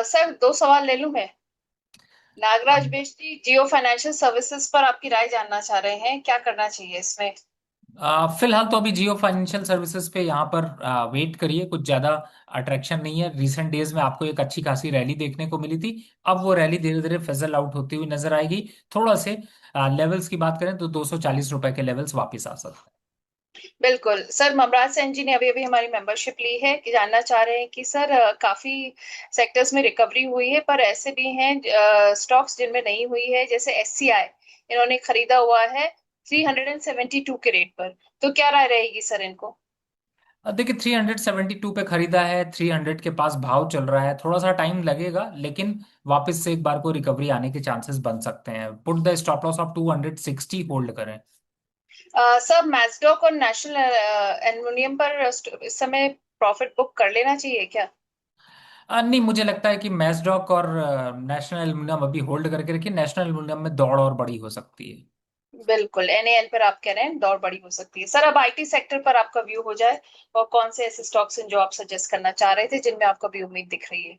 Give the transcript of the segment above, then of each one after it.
Sir, दो सवाल ले लूं मैं। नागराज अब बेस्टी जियो फाइनेंशियल सर्विसेज पर आपकी राय जानना चाह रहे हैं, क्या करना चाहिए इसमें? फिलहाल तो अभी जियो फाइनेंशियल सर्विसेज पे यहाँ पर वेट करिए। कुछ ज़्यादा अट्रैक्शन नहीं है। रिसेंट डेज में आपको एक अच्छी खासी रैली देखने को मिली थी। अब वो रैली धीरे धीरे फिजल आउट होती हुई नजर आएगी। थोड़ा से लेवल्स की बात करें तो 240 रुपए के लेवल्स वापस आ सकते बिल्कुल सर, ममराज सेन जी ने अभी अभी हमारी मेंबरशिप ली है कि जानना चाह रहे हैं कि सर काफी सेक्टर्स में रिकवरी हुई है, पर ऐसे भी हैं स्टॉक्स जिनमें नहीं हुई है, जैसे एससीआई इन्होंने खरीदा हुआ है 372 के रेट पर। तो क्या राय रहेगी सर इनको? हैं। देखिए, 372 पे खरीदा है, 300 के पास भाव चल रहा है। थोड़ा सा टाइम लगेगा, लेकिन वापस से एक बार को रिकवरी आने के चांसेस बन सकते हैं। Put the stop loss of 260 hold करें। सर, मैस्डॉक और नेशनल एल्युमिनियम पर इस समय प्रॉफिट बुक कर लेना चाहिए क्या? नहीं, मुझे लगता है कि मैसडॉक और नेशनल एल्युमिनियम अभी होल्ड करके रखिए। नेशनल एल्युमिनियम में दौड़ और बड़ी हो सकती है। बिल्कुल, एनएएल पर आप कह रहे हैं दौड़ बड़ी हो सकती है। सर, अब आईटी सेक्टर पर आपका व्यू हो जाए, और कौन से ऐसे स्टॉक्स हैं जो आप सजेस्ट करना चाह रहे थे, जिनमें आपको भी उम्मीद दिख रही है?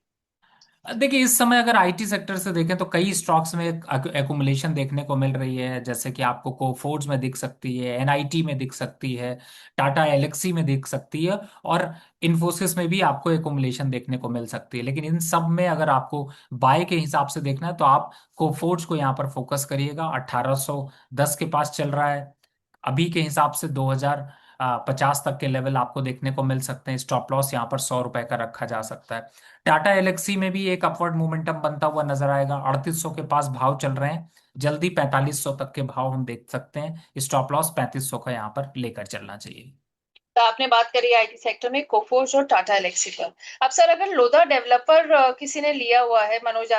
देखिए, इस समय अगर आईटी सेक्टर से देखें तो कई स्टॉक्स में एकुमुलेशन देखने को मिल रही है। जैसे कि आपको कोफोर्ज में दिख सकती है, एनआईटी में दिख सकती है, टाटा एलेक्सी में दिख सकती है, और इन्फोसिस में भी आपको एकुमुलेशन देखने को मिल सकती है। लेकिन इन सब में अगर आपको बाय के हिसाब से देखना है तो आप कोफोर्ज को यहाँ पर फोकस करिएगा। 1810 के पास चल रहा है। अभी के हिसाब से 2050 तक के लेवल आपको देखने को मिल सकते हैं। स्टॉप लॉस यहाँ पर 100 रुपए का रखा जा सकता है। टाटा एलेक्सी में भी एक अपवर्ड मोमेंटम बनता हुआ नजर आएगा। 3800 के पास भाव चल रहे हैं। जल्दी 4500 तक के भाव हम देख सकते हैं। स्टॉप लॉस 3500 का यहाँ पर लेकर चलना चाहिए। तो आपने बात करी आईटी सेक्टर में कोफोर्ज और टाटा एलेक्सी पर। अब सर, अगर लोधा डेवलपर किसी ने लिया हुआ है, मनोज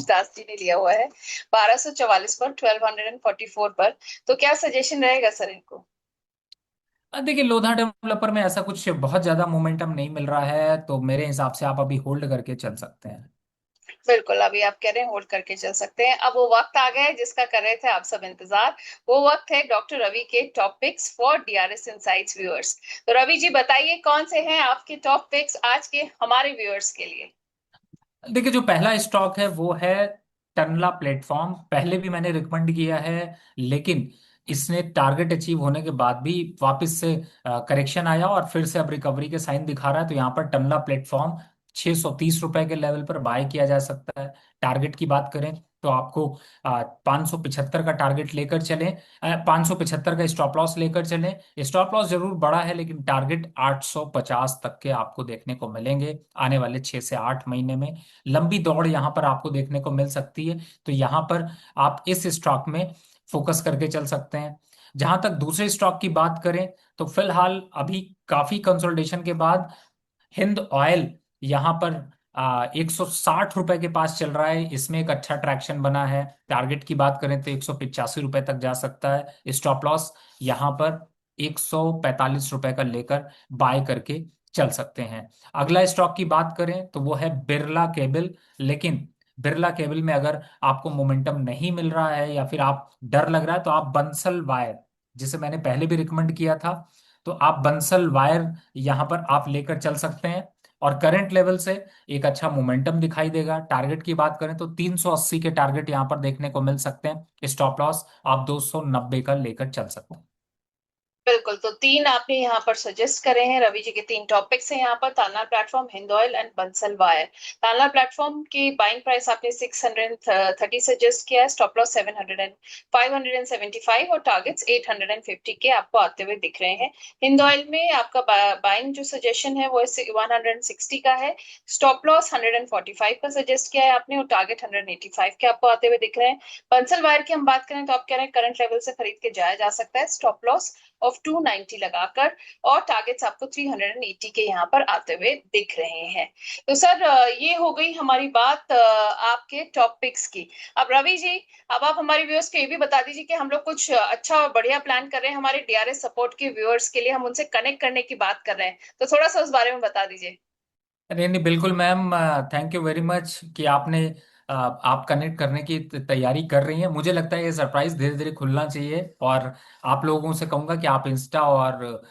दास जी ने लिया हुआ है 1244 पर, 1244 पर, तो क्या सजेशन रहेगा सर इनको? देखिए, लोधा डेवलपर में ऐसा कुछ बहुत ज्यादा मोमेंटम नहीं मिल रहा है, तो मेरे हिसाब से आप अभी होल्ड करके चल सकते हैं। बिल्कुल, अभी आप कह रहे हैं होल्ड करके चल सकते हैं। अब वो वक्त आ गया है जिसका कर रहे थे आप सब इंतजार। वो वक्त है डॉक्टर रवि के top picks for DRS insights viewers. तो रवि जी, बताइए कौन से हैं आपके टॉप पिक्स आज के हमारे व्यूअर्स के लिए? देखिए, जो पहला स्टॉक है वो है टनला प्लेटफॉर्म। पहले भी मैंने रिकमेंड किया है, लेकिन इसने टारगेट अचीव होने के बाद भी वापस से करेक्शन आया और फिर से अब रिकवरी के साइन दिखा रहा है। तो यहाँ पर टनला प्लेटफॉर्म 630 रुपए के लेवल पर बाय किया जा सकता है। टारगेट की बात करें तो आपको 575 का टारगेट लेकर चलें। 575 का स्टॉप लॉस लेकर चलें। स्टॉप लॉस जरूर बड़ा है, लेकिन टारगेट 850 तक के आपको देखने को मिलेंगे आने वाले 6 से 8 महीने में। लंबी दौड़ यहाँ पर आपको देखने को मिल सकती है। तो यहाँ पर आप इस स्टॉक में फोकस करके चल सकते हैं। जहां तक दूसरे स्टॉक की बात करें तो फिलहाल अभी काफी कंसोलिडेशन के बाद हिंद ऑयल यहाँ पर 160 रुपए के पास चल रहा है। इसमें एक अच्छा ट्रैक्शन बना है। टारगेट की बात करें तो 185 रुपए तक जा सकता है। स्टॉप लॉस यहाँ पर 145 रुपए का लेकर बाय करके चल सकते हैं। अगला स्टॉक की बात करें तो वो है बिरला केबल। लेकिन बिरला केबल में अगर आपको मोमेंटम नहीं मिल रहा है या फिर आप डर लग रहा है तो आप बंसल वायर, जिसे मैंने पहले भी रिकमेंड किया था, तो आप बंसल वायर यहाँ पर आप लेकर चल सकते हैं। और करंट लेवल से एक अच्छा मोमेंटम दिखाई देगा। टारगेट की बात करें तो 380 के टारगेट यहाँ पर देखने को मिल सकते हैं। स्टॉप लॉस आप 290 का लेकर चल सकते हैं। बिल्कुल, तो तीन आपने यहाँ पर सजेस्ट करे हैं। रवि जी के तीन टॉपिक्स हैं यहाँ पर: Talna platform, Hind oil and Bansal wire. Talna platform की बाइंग प्राइस आपने 630 सजेस्ट किया है, स्टॉप लॉस 700 एंड 575, और टारगेट्स 850 के आपको आते हुए दिख रहे हैं। हिंद ऑयल में आपका बाइंग जो सजेशन है वो 160 का है, स्टॉप लॉस 145 का सजेस्ट किया है आपने, और टारगेट 185 के आपको आते हुए दिख रहे हैं। बंसल वायर की हम बात करें तो आप कह रहे हैं करंट लेवल से खरीद के जाया जा सकता है, स्टॉप लॉस ऑफ 290 लगाकर, और टारगेट्स आपको 380 के यहाँ पर आते हुए दिख रहे हैं। तो सर, ये हो गई हमारी बात आपके टॉप पिक्स की। अब रवि जी, अब आप हमारे व्यूअर्स को ये भी बता दीजिए कि हम लोग कुछ अच्छा और बढ़िया प्लान कर रहे हैं हमारे डीआरएस सपोर्ट के व्यूअर्स के लिए, हम उनसे कनेक्ट करने की बात कर रहे हैं, तो थोड़ा सा उस बारे में बता दीजिए। नहीं नहीं, बिल्कुल ma'am. Thank you very much कि आपने आप कनेक्ट करने की तैयारी कर रही हैं। मुझे लगता है ये सरप्राइज धीरे धीरे खुलना चाहिए। और आप लोगों से कहूंगा कि आप इंस्टा और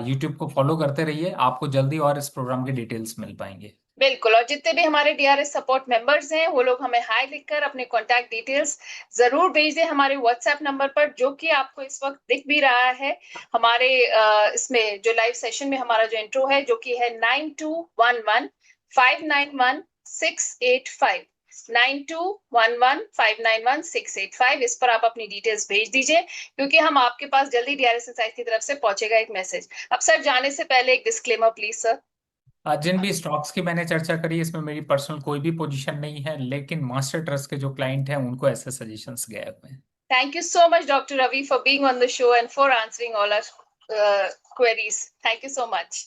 यूट्यूब को फॉलो करते रहिए। आपको जल्दी और इस प्रोग्राम की डिटेल्स मिल पाएंगे। बिल्कुल। और जितने भी हमारे डीआरएस सपोर्ट मेंबर्स हैं वो लोग हमें हाई लिखकर अपने कॉन्टैक्ट डिटेल्स जरूर भेज दें हमारे व्हाट्सएप नंबर पर, जो कि आपको इस वक्त दिख भी रहा है हमारे इसमें जो लाइव सेशन में हमारा जो इंट्रो है, जो कि है 9211 591 685। 9211 591 685, इस पर आप अपनी डिटेल्स भेज दीजिए, क्योंकि हम आपके पास जल्दी डीआरएस इंसाइट की तरफ से पहुंचेगा एक मैसेज। अब सर जाने से पहले एक डिस्क्लेमर प्लीज सर। जिन भी स्टॉक्स की मैंने चर्चा करी इसमें मेरी पर्सनल कोई भी पोजीशन नहीं है, लेकिन मास्टर ट्रस्ट के जो क्लाइंट हैं उनको ऐसे सजेशंस गए हुए हैं। Thank you so much, Dr. Ravi, for being on the show and for answering all our queries. Thank you so much.